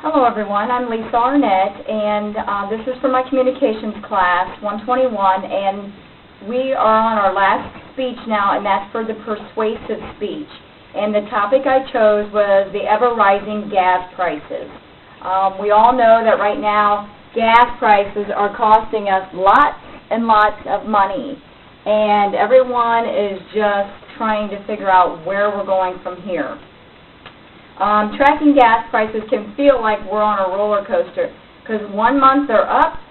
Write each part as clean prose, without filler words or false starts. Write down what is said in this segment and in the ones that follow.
Hello everyone, I'm Lisa Arnett, and this is for my communications class, 121, and we are on our last speech now, and that's for the persuasive speech. And the topic I chose was the ever-rising gas prices. We all know that right now gas prices are costing us lots and lots of money, and everyone is just trying to figure out where we're going from here. Tracking gas prices can feel like we're on a roller coaster because one month they're up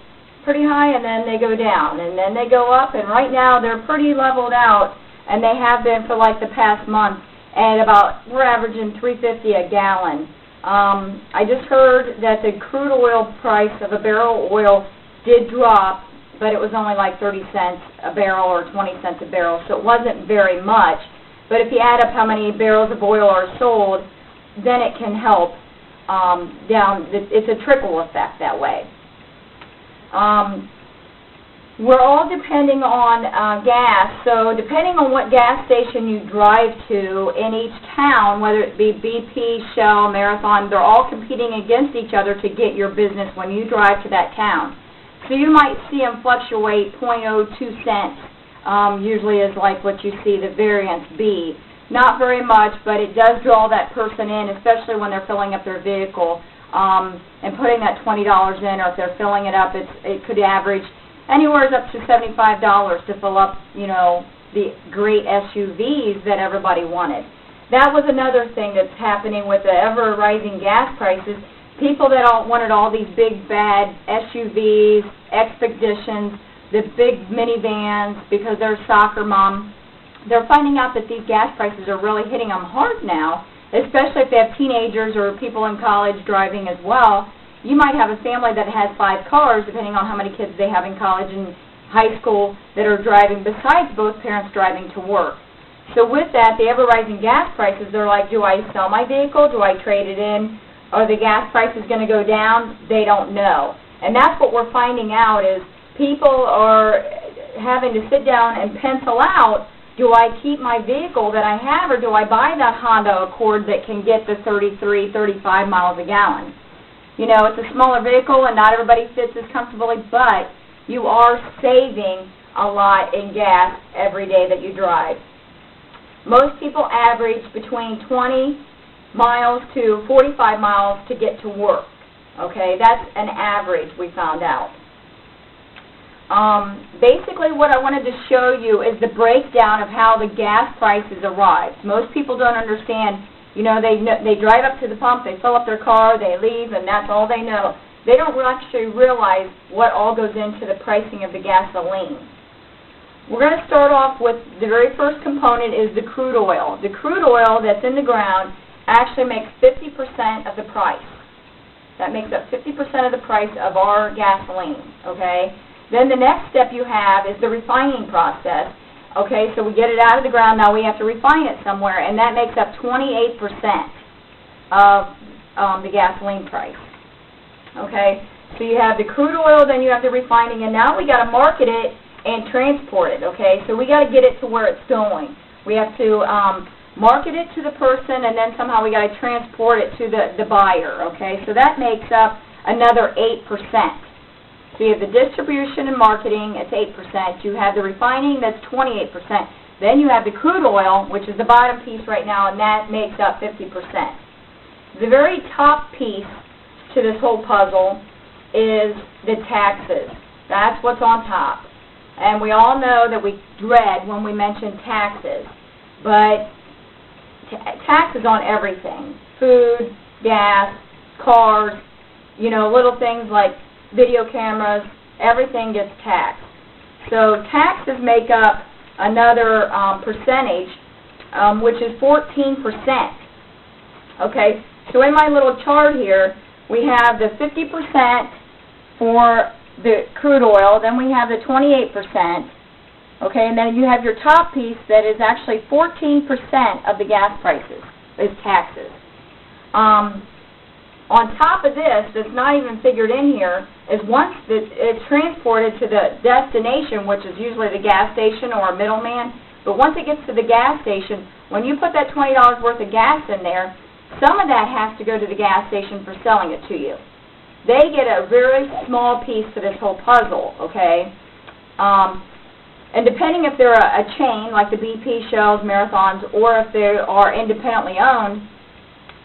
pretty high and then they go down and then they go up, and right now they're pretty leveled out, and they have been for like the past month at about, we're averaging $3.50 a gallon. I just heard that the crude oil price of a barrel of oil did drop, but it was only like 30 cents a barrel or 20 cents a barrel, so it wasn't very much. But if you add up how many barrels of oil are sold, then it can help down. It's a trickle effect that way. We're all depending on gas, so depending on what gas station you drive to in each town, whether it be BP, Shell, Marathon, they're all competing against each other to get your business when you drive to that town. So you might see them fluctuate 0.02 cents, usually is like what you see the variance be. Not very much, but it does draw that person in, especially when they're filling up their vehicle and putting that $20 in, or if they're filling it up, it could average anywhere up to $75 to fill up, you know, the great SUVs that everybody wanted. That was another thing that's happening with the ever-rising gas prices. People that wanted all these big, bad SUVs, expeditions, the big minivans because they're soccer mom, they're finding out that these gas prices are really hitting them hard now, especially if they have teenagers or people in college driving as well. You might have a family that has 5 cars, depending on how many kids they have in college and high school that are driving, besides both parents driving to work. So with that, the ever-rising gas prices, they're like, do I sell my vehicle? Do I trade it in? Are the gas prices going to go down? They don't know. And that's what we're finding out is people are having to sit down and pencil out, do I keep my vehicle that I have, or do I buy that Honda Accord that can get the 33, 35 miles a gallon? You know, it's a smaller vehicle and not everybody fits as comfortably, but you are saving a lot in gas every day that you drive. Most people average between 20 miles to 45 miles to get to work. Okay, that's an average we found out. Basically what I wanted to show you is the breakdown of how the gas prices arrived. Most people don't understand, you know, they drive up to the pump, they fill up their car, they leave, and that's all they know. They don't actually realize what all goes into the pricing of the gasoline. We're going to start off with the very first component is the crude oil. The crude oil that's in the ground actually makes 50% of the price. That makes up 50% of the price of our gasoline, okay? Then the next step you have is the refining process. Okay, so we get it out of the ground, now we have to refine it somewhere, and that makes up 28% of the gasoline price. Okay, so you have the crude oil, then you have the refining, and now we got to market it and transport it. Okay, so we got to get it to where it's going. We have to market it to the person, and then somehow we got to transport it to the buyer. Okay, so that makes up another 8%. So you have the distribution and marketing, it's 8%. You have the refining, that's 28%. Then you have the crude oil, which is the bottom piece right now, and that makes up 50%. The very top piece to this whole puzzle is the taxes. That's what's on top. And we all know that we dread when we mention taxes. But taxes on everything. Food, gas, cars, you know, little things like video cameras, everything gets taxed. So taxes make up another percentage, which is 14%. Okay, so in my little chart here, we have the 50% for the crude oil, then we have the 28%, okay, and then you have your top piece that is actually 14% of the gas prices, is taxes. On top of this, that's not even figured in here, is once it's transported to the destination, which is usually the gas station or a middleman, but once it gets to the gas station, when you put that $20 worth of gas in there, some of that has to go to the gas station for selling it to you. They get a very small piece to this whole puzzle, okay? And depending if they're a chain, like the BP, Shells, Marathons, or if they are independently owned,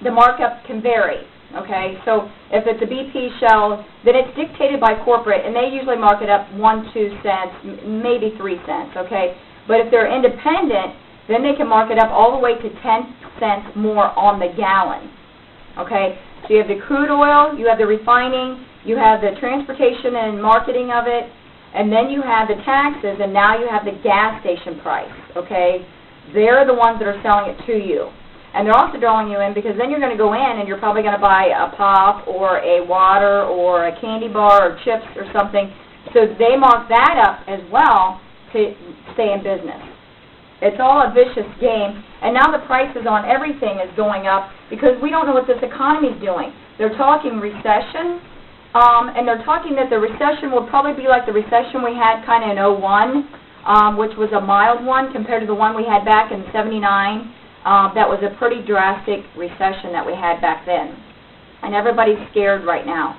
the markup can vary, okay? So if it's a BP, Shell, then it's dictated by corporate, and they usually mark it up 1, 2 cents, maybe 3 cents, okay? But if they're independent, then they can mark it up all the way to 10 cents more on the gallon, okay? So you have the crude oil, you have the refining, you have the transportation and marketing of it, and then you have the taxes, and now you have the gas station price, okay? They're the ones that are selling it to you. And they're also drawing you in because then you're going to go in and you're probably going to buy a pop or a water or a candy bar or chips or something. So they mark that up as well to stay in business. It's all a vicious game. And now the prices on everything is going up because we don't know what this economy is doing. They're talking recession, and they're talking that the recession will probably be like the recession we had kind of in '01, which was a mild one compared to the one we had back in '79. That was a pretty drastic recession that we had back then. And everybody's scared right now.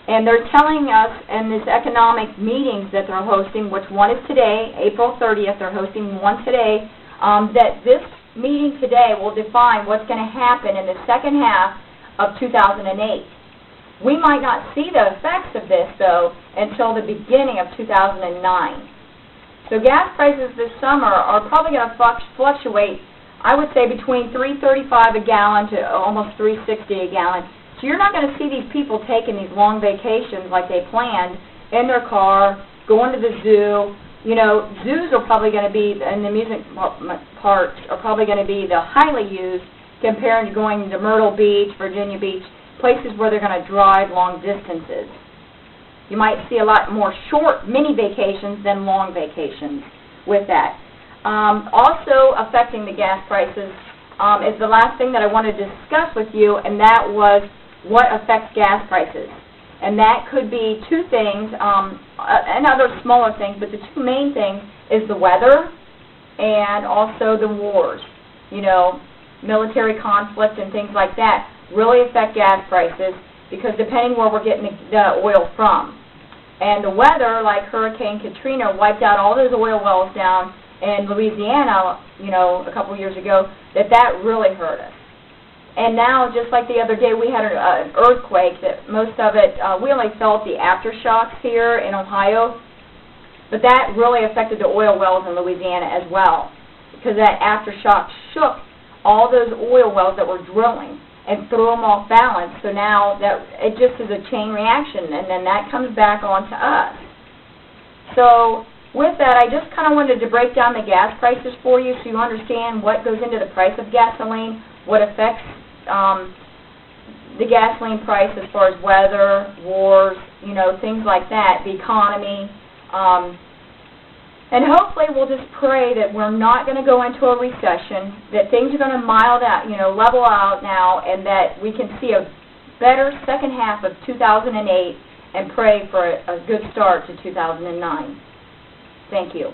And they're telling us in these economic meetings that they're hosting, which one is today, April 30th, they're hosting one today, that this meeting today will define what's going to happen in the second half of 2008. We might not see the effects of this, though, until the beginning of 2009. So gas prices this summer are probably going to fluctuate, I would say, between $3.35 a gallon to almost $3.60 a gallon. So you're not going to see these people taking these long vacations like they planned in their car, going to the zoo. You know, zoos are probably going to be, and the amusement parks are probably going to be the highly used compared to going to Myrtle Beach, Virginia Beach, places where they're going to drive long distances. You might see a lot more short mini vacations than long vacations with that. Also affecting the gas prices is the last thing that I want to discuss with you, and that was what affects gas prices. And that could be two things, and other smaller things, but the two main things is the weather and also the wars. You know, military conflict and things like that really affect gas prices because depending where we're getting the oil from. And the weather, like Hurricane Katrina, wiped out all those oil wells down in Louisiana, you know, a couple years ago, that really hurt us. And now, just like the other day, we had an earthquake that most of it, we only felt the aftershocks here in Ohio, but that really affected the oil wells in Louisiana as well, because that aftershock shook all those oil wells that were drilling and threw them off balance. So now that it just is a chain reaction, and then that comes back on to us. So with that, I just kind of wanted to break down the gas prices for you so you understand what goes into the price of gasoline, what affects the gasoline price as far as weather, wars, you know, things like that, the economy. And hopefully we'll just pray that we're not going to go into a recession, that things are going to mild out, you know, level out now, and that we can see a better second half of 2008 and pray for a good start to 2009. Thank you.